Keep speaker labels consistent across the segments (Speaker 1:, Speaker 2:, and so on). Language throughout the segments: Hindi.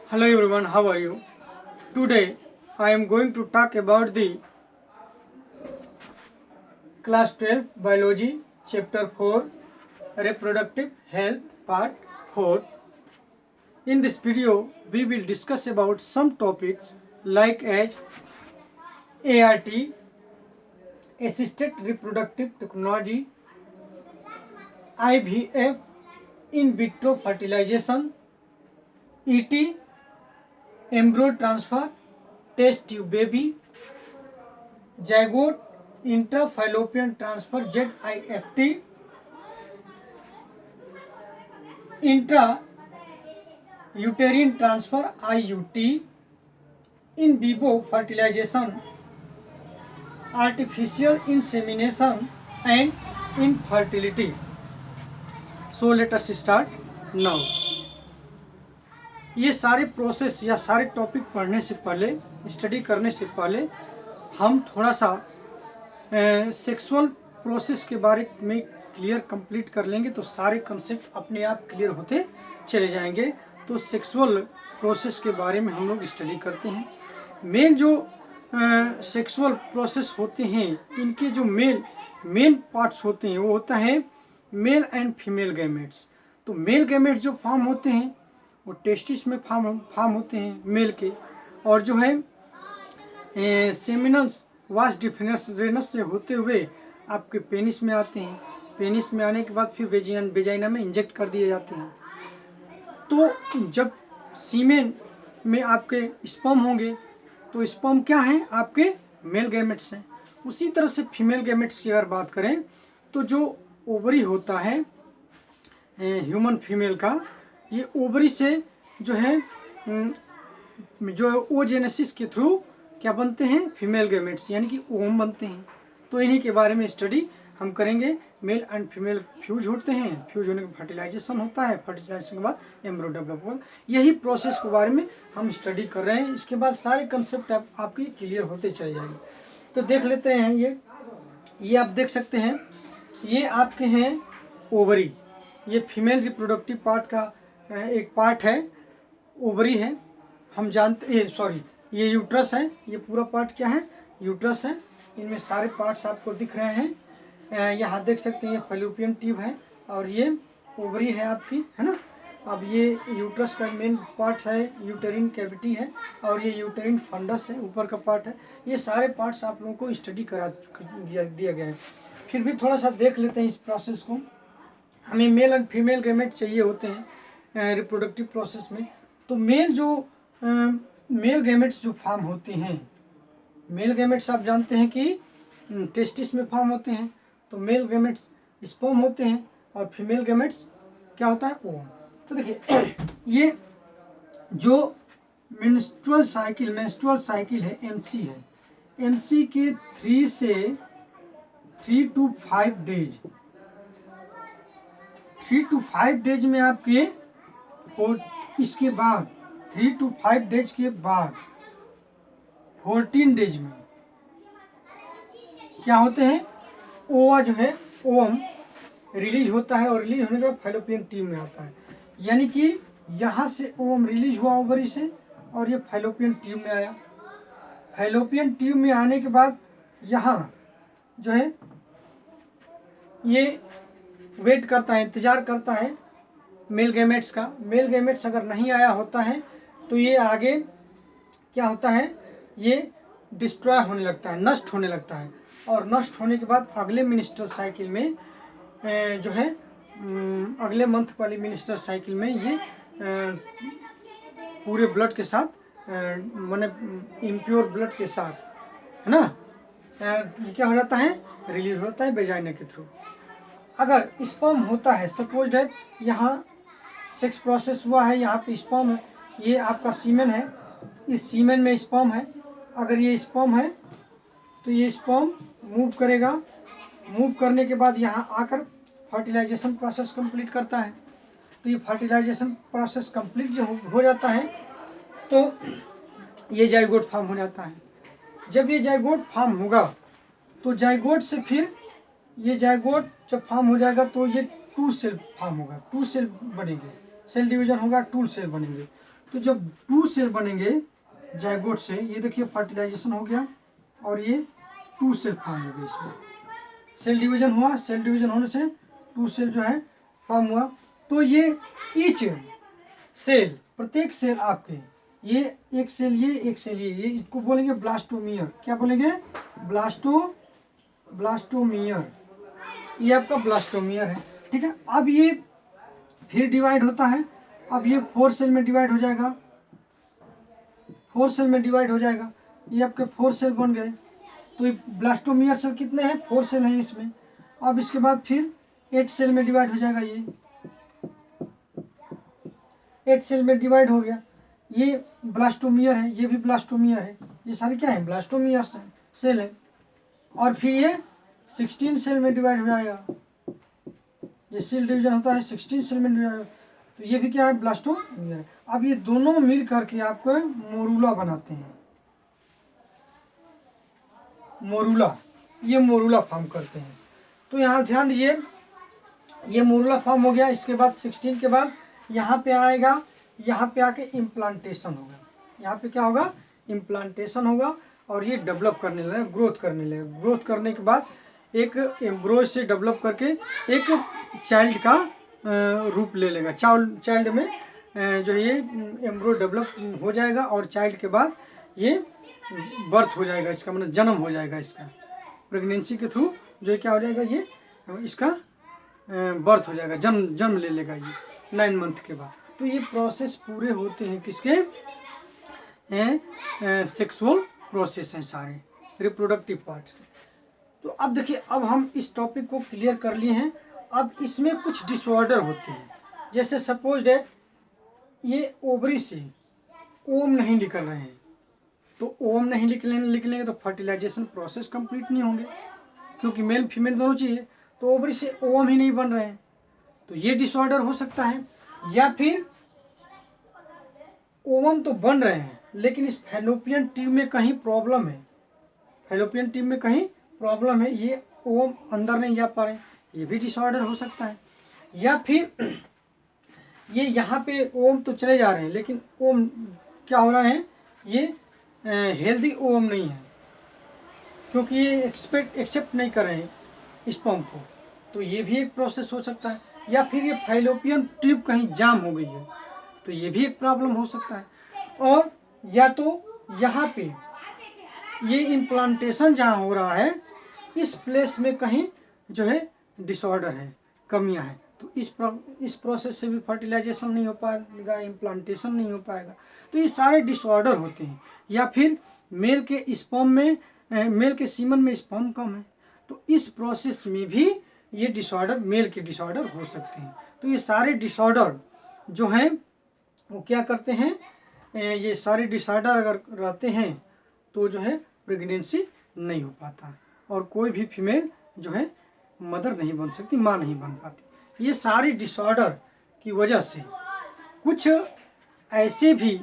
Speaker 1: Hello everyone, how are you? Today I am going to talk about the class 12 biology chapter 4 reproductive health part 4. In this video we will discuss about some topics like as ART, assisted reproductive technology, IVF, in vitro fertilization, ET, embryo transfer, test tube baby, zygote intrafallopian transfer ZIFT, intrauterine transfer IUT, in vivo fertilization, artificial insemination and infertility. So let us start now. ये सारे प्रोसेस या सारे टॉपिक पढ़ने से पहले, स्टडी करने से पहले हम थोड़ा सा सेक्सुअल प्रोसेस के बारे में क्लियर कंप्लीट कर लेंगे तो सारे कंसेप्ट अपने आप क्लियर होते चले जाएंगे। तो सेक्सुअल प्रोसेस के बारे में हम लोग स्टडी करते हैं। मेन जो सेक्सुअल प्रोसेस होते हैं, इनके जो मेन पार्ट्स होते हैं वो होता है मेल एंड फीमेल गैमेट्स। तो मेल गैमेट्स जो फॉर्म होते हैं वो टेस्टिस में फॉर्म होते हैं मेल के, और जो है सेमिनल्स वास डिफरेंस से होते हुए आपके पेनिस में आते हैं। पेनिस में आने के बाद फिर वेजाइना में इंजेक्ट कर दिए जाते हैं। तो जब सीमेन में आपके स्पर्म होंगे तो स्पर्म क्या है, आपके मेल गैमेट्स हैं। उसी तरह से फीमेल गैमेट्स की अगर बात करें तो जो ओवरी होता है ह्यूमन फीमेल का, ये ओवरी से जो है जो ओजेनेसिस के थ्रू क्या बनते हैं, फीमेल गैमेट्स यानी कि ओम बनते हैं। तो इन्हीं के बारे में स्टडी हम करेंगे। मेल एंड फीमेल फ्यूज होते हैं, फ्यूज होने के फर्टिलाइजेशन होता है, फर्टिलाइजेशन के बाद एम्ब्रियो डेवलप होगा। यही प्रोसेस के बारे में हम स्टडी कर रहे हैं। इसके बाद सारे कंसेप्ट आपकी क्लियर होते चले जाएंगे। तो देख लेते हैं। ये आप देख सकते हैं, ये आपके हैं ओवरी। ये फीमेल रिप्रोडक्टिव पार्ट का एक पार्ट है, ओवरी है। हम जानते ये यूट्रस है। ये पूरा पार्ट क्या है, यूट्रस है। इनमें सारे पार्ट्स आपको दिख रहे हैं। यहाँ देख सकते हैं ये फैलोपियन ट्यूब है और ये ओवरी है आपकी, है ना। अब ये यूट्रस का मेन पार्ट है, यूटेरिन कैविटी है, और ये यूटेरिन फंडस है, ऊपर का पार्ट है। ये सारे पार्ट्स आप लोगों को स्टडी करा दिया गया है। फिर भी थोड़ा सा देख लेते हैं इस प्रोसेस को। हमें मेल एंड फीमेल गैमेट चाहिए होते हैं रिप्रोडक्टिव प्रोसेस में। तो मेल गैमेट्स जो फॉर्म होते हैं, मेल गैमेट्स आप जानते हैं कि टेस्टिस में फॉर्म होते हैं। तो मेल गैमेट्स स्पर्म होते हैं और फीमेल गैमेट्स क्या होता है, ओवम। तो देखिए ये जो मेंस्ट्रुअल साइकिल है, एमसी है। एमसी के 3 to 5 डेज 3 to 5 डेज में आपके, और इसके बाद 3 to 5 डेज के बाद 14 डेज में क्या होते हैं, ओवा जो है ओवम रिलीज होता है, और रिलीज होने के बाद फैलोपियन ट्यूब में आता है। यानी कि यहाँ से ओवम रिलीज हुआ ओवरी से और ये फैलोपियन ट्यूब में आया। फैलोपियन ट्यूब में आने के बाद यहाँ जो है ये वेट करता है, इंतज़ार करता है मेल गैमेट्स का। मेल गैमेट्स अगर नहीं आया होता है तो ये आगे क्या होता है, ये डिस्ट्रॉय होने लगता है, नष्ट होने लगता है। और नष्ट होने के बाद अगले मिनिस्टर साइकिल में जो है अगले मंथ वाली मिनिस्टर साइकिल में ये पूरे ब्लड के साथ, माने इम्प्योर ब्लड के साथ, है ना, ये क्या हो जाता है, रिलीज होता है वेजाइना के थ्रू। अगर स्पर्म होता है, सपोज डेट यहाँ सेक्स प्रोसेस हुआ है, यहाँ पे स्पर्म है, ये आपका सीमेन है, इस सीमेन में स्पर्म है। अगर ये स्पर्म है तो ये स्पर्म मूव करेगा, मूव करने के बाद यहाँ आकर फर्टिलाइजेशन प्रोसेस कंप्लीट करता है। तो ये फर्टिलाइजेशन प्रोसेस कंप्लीट जो हो जाता है तो ये जाइगोट फॉर्म हो जाता है। जब ये जाइगोट फॉर्म होगा तो जाइगोट से फिर ये जाइगोट जब फॉर्म हो जाएगा तो ये 2 सेल फॉर्म होगा, 2 सेल बनेंगे, सेल डिवीजन होगा, 2 सेल बनेंगे। तो जब 2 सेल बनेंगे जाइगोट से, ये देखिए फर्टिलाइजेशन हो गया और ये 2 सेल फॉर्म हो गए, इसमें सेल डिवीजन हुआ, सेल डिवीजन होने से 2 सेल जो है फॉर्म हुआ। तो ये ईच सेल, प्रत्येक सेल आपके, ये एक सेल ये एक सेल ये इसको बोलेंगे ब्लास्टोमियर। क्या बोलेंगे? ब्लास्टोमियर। ये आपका ब्लास्टोमियर है, ठीक है। अब ये फिर डिवाइड होता है, अब ये 4 सेल में डिवाइड हो जाएगा, 4 सेल में डिवाइड हो जाएगा। ये आपके 4 सेल बन गए। तो ये ब्लास्टोमियर सेल कितने हैं? 4 सेल हैं इसमें। अब इसके बाद फिर 8 सेल में डिवाइड हो जाएगा, ये 8 सेल में डिवाइड हो गया। ये ब्लास्टोमियर है, ये भी ब्लास्टोमियर है, ये सारे क्या है? ब्लास्टोमियर सेल है। और फिर ये 16 सेल में डिवाइड हो जाएगा, ये सेल डिवीजन होता है 16 सेल में डिवाइड। तो ये भी क्या है? ब्लास्टोमियर है। अब ये दोनों मिल करके आपको मोरूला बनाते हैं, मोरूला, ये मोरूला फॉर्म करते हैं। तो यहाँ ध्यान दीजिए, ये मोरूला फॉर्म हो गया। इसके बाद 16 के बाद यहाँ पे आएगा, यहाँ पे आके इम्प्लांटेशन होगा। यहाँ पे क्या होगा? इम्प्लांटेशन होगा और ये डेवलप करने लगेगा, ग्रोथ करने लगेगा। ग्रोथ करने के बाद एक एम्ब्रो से डेवलप करके एक चाइल्ड का रूप ले लेगा। चाइल्ड में जो ये एम्ब्रो डेवलप हो जाएगा और चाइल्ड के बाद ये बर्थ हो जाएगा, इसका मतलब जन्म हो जाएगा। इसका प्रेगनेंसी के थ्रू जो क्या हो जाएगा, ये इसका बर्थ हो जाएगा, जन्म ले लेगा ये 9 मंथ के बाद। तो ये प्रोसेस पूरे होते हैं किसके? सेक्सुअल प्रोसेस हैं सारे, रिप्रोडक्टिव पार्ट्स। तो अब देखिए, अब हम इस टॉपिक को क्लियर कर लिए हैं। अब इसमें कुछ डिसऑर्डर होते हैं, जैसे सपोज डेट ये ओवरी से ओम नहीं निकल रहे हैं, तो ओम नहीं निकलेंगे तो फर्टिलाइजेशन प्रोसेस कंप्लीट नहीं होंगे, क्योंकि मेल फीमेल दोनों चाहिए। तो ओवरी से ओम ही नहीं बन रहे हैं, तो ये डिसऑर्डर हो सकता है। या फिर ओवम तो बन रहे हैं लेकिन इस फैलोपियन ट्यूब में कहीं प्रॉब्लम है, फैलोपियन ट्यूब में कहीं प्रॉब्लम है, ये ओवम अंदर नहीं जा पा रहे, ये भी डिसऑर्डर हो सकता है। या फिर ये यहाँ पे ओवम तो चले जा रहे हैं लेकिन ओवम क्या हो रहा है, ये हेल्दी ओवम नहीं है, क्योंकि ये एक्सेप्ट नहीं कर रहे हैं स्पर्म को, तो ये भी एक प्रोसेस हो सकता है। या फिर ये फैलोपियन ट्यूब कहीं जाम हो गई है, तो ये भी एक प्रॉब्लम हो सकता है। और या तो यहाँ पे ये इम्प्लांटेशन जहाँ हो रहा है इस प्लेस में कहीं जो है डिसऑर्डर है, कमियां हैं, तो इस प्रोसेस से भी फर्टिलाइजेशन नहीं हो पाएगा, इम्प्लांटेशन नहीं हो पाएगा। तो ये सारे डिसऑर्डर होते हैं। या फिर मेल के स्पर्म में, मेल के सीमन में स्पर्म कम है, तो इस प्रोसेस में भी ये डिसऑर्डर, मेल के डिसऑर्डर हो सकते हैं। तो ये सारे डिसऑर्डर जो हैं वो क्या करते हैं, ये सारे डिसऑर्डर अगर रहते हैं तो जो है प्रेगनेंसी नहीं हो पाता और कोई भी फीमेल जो है मदर नहीं बन सकती, माँ नहीं बन पाती। ये सारे डिसऑर्डर की वजह से कुछ ऐसे भी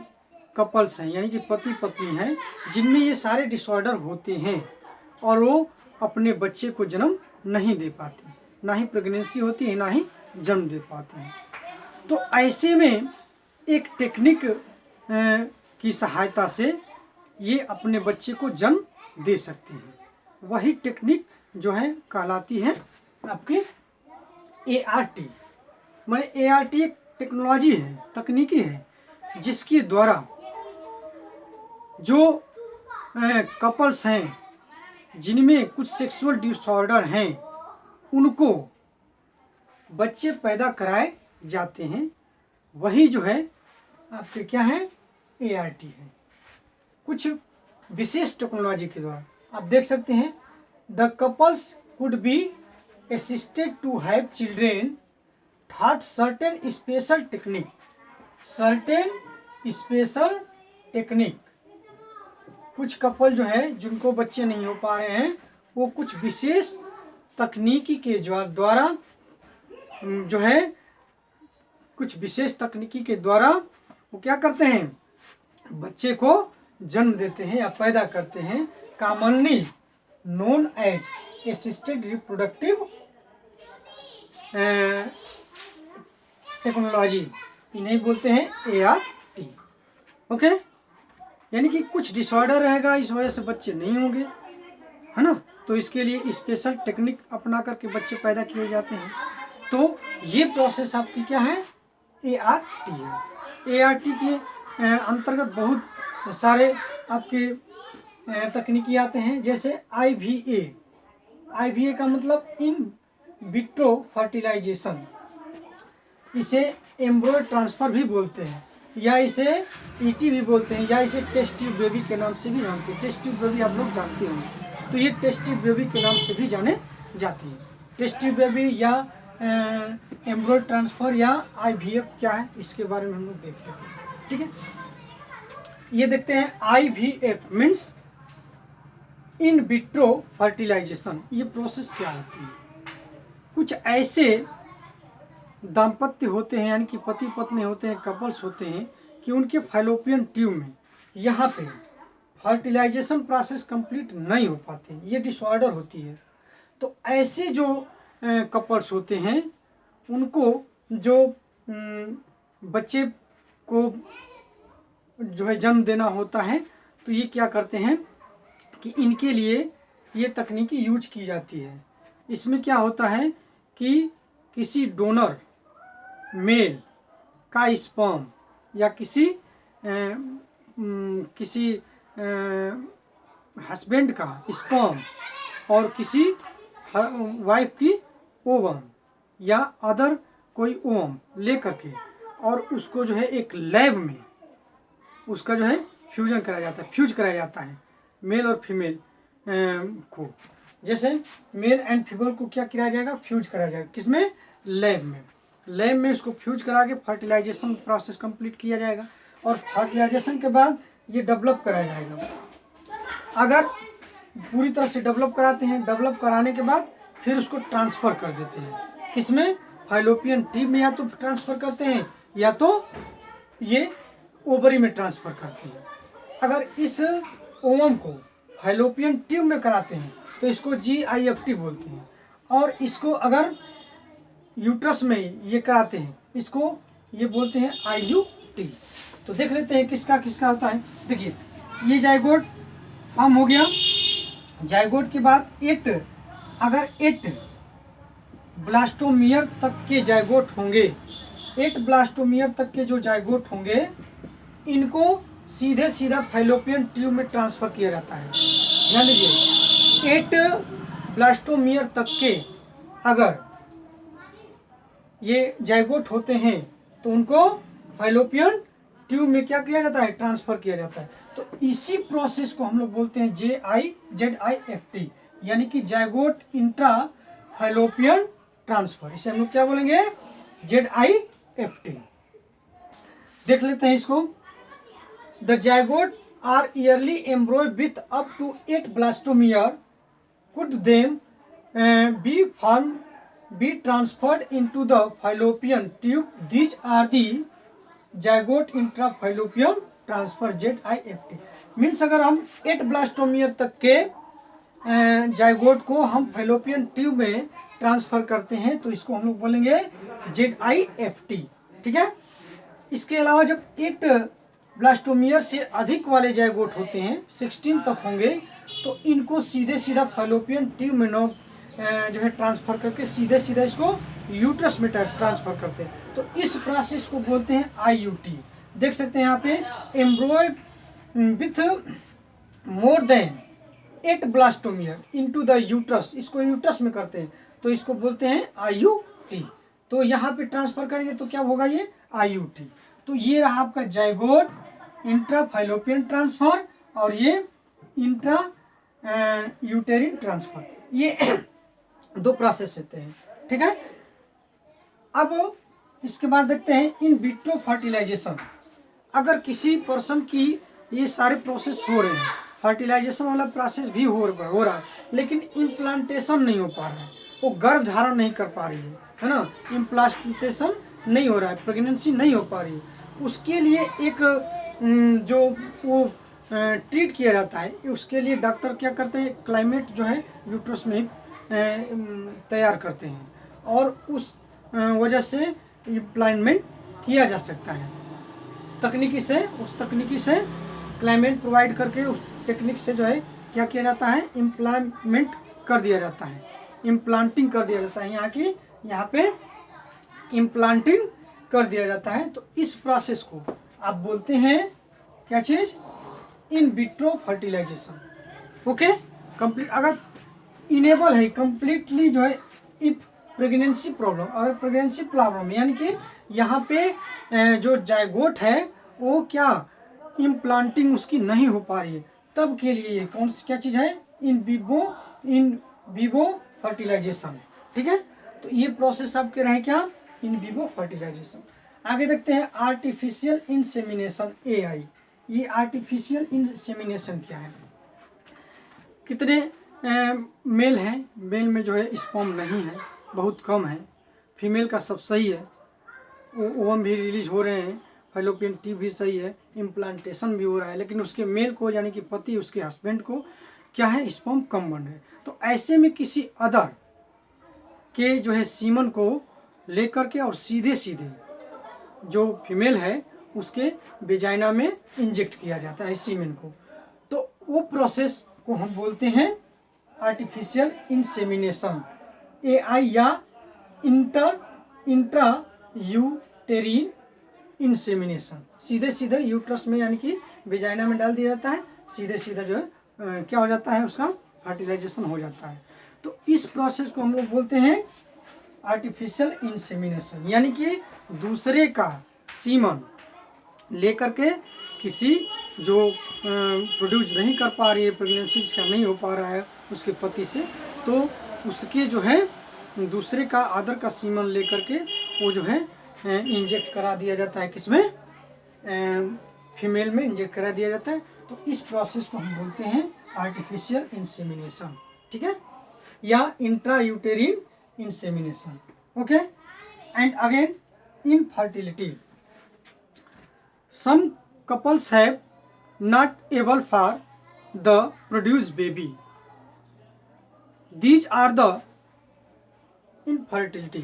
Speaker 1: कपल्स हैं, यानी कि पति पत्नी हैं, जिनमें ये सारे डिसऑर्डर होते हैं और वो अपने बच्चे को जन्म नहीं दे पाते, ना ही प्रेगनेंसी होती है ना ही जन्म दे पाते हैं। तो ऐसे में एक टेक्निक की सहायता से ये अपने बच्चे को जन्म दे सकते हैं। वही टेक्निक जो है कहलाती है आपकी ART। माने ART एक टेक्नोलॉजी है, तकनीकी है, जिसके द्वारा जो कपल्स हैं जिनमें कुछ सेक्सुअल डिसऑर्डर हैं उनको बच्चे पैदा कराए जाते हैं। वही जो है आपके क्या है, ART है। कुछ विशेष टेक्नोलॉजी के द्वारा आप देख सकते हैं, the couples could be assisted to have children thought certain special technique, certain special technique. कुछ कपल जो है जिनको बच्चे नहीं हो पा रहे हैं, वो कुछ विशेष तकनीकी के द्वारा जो है, कुछ विशेष तकनीकी के द्वारा वो क्या करते हैं, बच्चे को जन्म देते हैं या पैदा करते हैं। Commonly known as assisted reproductive technology, इन्हें बोलते हैं ART। ओके, यानी कि कुछ डिसऑर्डर रहेगा, इस वजह से बच्चे नहीं होंगे, है ना। तो इसके लिए स्पेशल टेक्निक अपना करके बच्चे पैदा किए जाते हैं। तो ये प्रोसेस आपकी क्या है, ART है। ART के अंतर्गत बहुत सारे आपके तकनीकी आते हैं, जैसे IVA का मतलब इन विट्रो फर्टिलाइजेशन, इसे एम्ब्रॉय ट्रांसफ़र भी बोलते हैं, या इसे ET भी बोलते हैं, या इसे टेस्ट ट्यूब बेबी के नाम से भी जानते हैं। टेस्ट ट्यूब बेबी आप लोग जानते होंगे, तो ये टेस्ट ट्यूब बेबी के नाम से भी जाने जाती है। टेस्ट ट्यूब बेबी या एम्ब्रॉय ट्रांसफ़र या IVF क्या है, इसके बारे में हम लोग देख लेते हैं। ठीक है, ये देखते हैं IVF means in vitro fertilization. ये प्रोसेस क्या होती है, कुछ ऐसे दाम्पत्य होते हैं, यानी कि पति पत्नी होते हैं, कपल्स होते हैं, कि उनके फैलोपियन ट्यूब में यहाँ पे फर्टिलाइजेशन प्रोसेस कंप्लीट नहीं हो पाते, ये डिसऑर्डर होती है। तो ऐसे जो कपल्स होते हैं, उनको जो बच्चे को जो है जन्म देना होता है, तो ये क्या करते हैं कि इनके लिए ये तकनीकी यूज की जाती है। इसमें क्या होता है कि किसी डोनर मेल का स्पर्म या किसी हस्बैंड का स्पर्म और किसी वाइफ की ओवम या अदर कोई ओवम ले करके, और उसको जो है एक लैब में उसका जो है फ्यूज कराया जाता है मेल और फीमेल को। जैसे मेल एंड फीमेल को क्या किया जाएगा, फ्यूज कराया जाएगा, किसमें, लैब में उसको फ्यूज करा के फर्टिलाइजेशन प्रोसेस कंप्लीट किया जाएगा, और फर्टिलाइजेशन के बाद ये डेवलप कराया जाएगा। अगर पूरी तरह से डेवलप कराते हैं, डेवलप कराने के बाद फिर उसको ट्रांसफ़र कर देते हैं, किसमें, फैलोपियन ट्यूब में, या तो ट्रांसफ़र करते हैं या तो ये ओवरी में ट्रांसफ़र करते हैं। अगर इस ओवम को फैलोपियन ट्यूब में कराते हैं तो इसको GIFT बोलते हैं, और इसको अगर यूट्रस में ये कराते हैं, इसको ये बोलते हैं IUT। तो देख लेते हैं किसका किसका होता है। देखिए, ये जाइगोट फॉर्म हो गया। जाइगोट के बाद अगर 8 ब्लास्टोमियर तक के जाइगोट होंगे, 8 ब्लास्टोमियर तक के जो जाइगोट होंगे, इनको सीधे सीधा फैलोपियन ट्यूब में ट्रांसफ़र किया जाता है। ध्यान दीजिए, 8 ब्लास्टोमियर तक के अगर ये जाइगोट होते हैं तो उनको फैलोपियन ट्यूब में क्या किया जाता है, ट्रांसफ़र किया जाता है। तो इसी प्रोसेस को हम लोग बोलते हैं ZIFT, यानी कि जाइगोट इंट्रा फैलोपियन ट्रांसफ़र। इसे हम लोग क्या बोलेंगे, ZIFT। देख लेते हैं इसको। The zygote are early embryo with up to 8 blastomere, could them be transferred into the fallopian tube. These are the zygote intrafallopian transfer, ZIFT। Means अगर हम 8 ब्लास्टोमियर तक के जाइगोट को हम फैलोपियन ट्यूब में ट्रांसफ़र करते हैं तो इसको हम लोग बोलेंगे ZIFT। ठीक है, इसके अलावा जब 8 ब्लास्टोमियर से अधिक वाले जाइगोट होते हैं, 16 तक होंगे, तो इनको सीधे सीधा फैलोपियन ट्यूब में जो है ट्रांसफ़र करके सीधे सीधा इसको यूट्रस में ट्रांसफ़र करते हैं। तो इस प्रोसेस को बोलते हैं IUT। देख सकते हैं यहाँ पे, एम्ब्रॉय with more than 8 blastomere into the uterus, इसको यूट्रस में करते हैं तो इसको बोलते हैं IUT। तो यहाँ पे ट्रांसफ़र करेंगे तो क्या होगा, ये IUT। तो ये रहा आपका जाइगोट इंट्रा फैलोपियन ट्रांसफ़र और ये इंट्रा यूटेरिन ट्रांसफ़र, ये 2 प्रोसेस होते हैं। ठीक है, अब इसके बाद देखते हैं इन विट्रो फर्टिलाइजेशन। अगर किसी पर्सन की ये सारे प्रोसेस हो रहे हैं, फर्टिलाइजेशन वाला प्रोसेस भी हो रहा है, लेकिन इम्प्लांटेशन नहीं हो पा रहा है, वो गर्भ धारण नहीं कर पा रही है ना, इम्प्लांटेशन नहीं हो रहा है, प्रेगनेंसी नहीं हो पा रही है, उसके लिए एक जो वो ट्रीट किया जाता है, उसके लिए डॉक्टर क्या करते हैं, क्लाइमेट जो है यूट्रस में तैयार करते हैं और उस वजह से इम्प्लांटमेंट किया जा सकता है। उस तकनीकी से क्लाइमेट प्रोवाइड करके उस टेक्निक से जो है क्या किया जाता है, इम्प्लांट कर दिया जाता है, इम्प्लांटिंग कर दिया जाता है, यहाँ पे इम्प्लांटिंग कर दिया जाता है। तो इस प्रोसेस को आप बोलते हैं क्या चीज़, in vitro fertilization. Okay, complete अगर इनेबल है कंप्लीटली जो है, इफ प्रेगनेंसी प्रॉब्लम, अगर प्रेगनेंसी प्रॉब्लम यानी कि यहाँ पे जो जायगोट है वो क्या इम्प्लांटिंग उसकी नहीं हो पा रही है, तब के लिए ये कौन सी क्या चीज़ है, इन विवो फर्टिलाइजेशन। ठीक है, तो ये प्रोसेस आपके रहे क्या, इन विवो फर्टिलाइजेशन। आगे देखते हैं आर्टिफिशियल इंसेमिनेशन, AI। ये आर्टिफिशियल इंसेमिनेशन क्या है, कितने मेल हैं, मेल में जो है स्पर्म नहीं है, बहुत कम है, फीमेल का सब सही है, ओवम भी रिलीज हो रहे हैं, फैलोपियन ट्यूब भी सही है, इम्प्लांटेशन भी हो रहा है, लेकिन उसके मेल को यानी कि पति उसके हस्बैंड को क्या है, स्पर्म कम बन रहे। तो ऐसे में किसी अदर के जो है सीमन को लेकर के और सीधे सीधे जो फीमेल है उसके वेजाइना में इंजेक्ट किया जाता है सीमेन को। तो वो प्रोसेस को हम बोलते हैं आर्टिफिशियल इंसेमिनेशन, AI, या इंट्रा यूटेरिन इंसेमिनेशन। सीधे सीधे यूट्रस में यानी कि वेजाइना में डाल दिया जाता है, सीधे सीधा जो है क्या हो जाता है, उसका फर्टिलाइजेशन हो जाता है। तो इस प्रोसेस को हम लोग बोलते हैं आर्टिफिशियल इंसेमिनेशन, यानी कि दूसरे का सीमन लेकर के किसी जो प्रोड्यूस नहीं कर पा रही है, प्रेगनेंसी का नहीं हो पा रहा है उसके पति से, तो उसके जो है दूसरे का अदर का सीमन लेकर के वो जो है इंजेक्ट करा दिया जाता है, किसमें, फीमेल में इंजेक्ट करा दिया जाता है। तो इस प्रोसेस को हम बोलते हैं आर्टिफिशियल इंसेमिनेशन। ठीक है, या intra यूटेरिन insemination. Okay, and again infertility, some couples have not able for the produce baby, these are the infertility।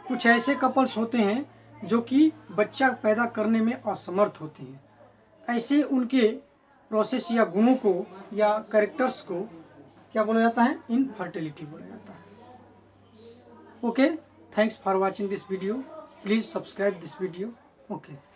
Speaker 1: कुछ ऐसे कपल्स होते हैं जो कि बच्चा पैदा करने में असमर्थ होते हैं, ऐसे उनके प्रोसेस या गुणों को या कैरेक्टर्स को क्या बोला जाता है, इनफर्टिलिटी बोला जाता है। Okay, thanks for watching this video, please subscribe this video. Okay.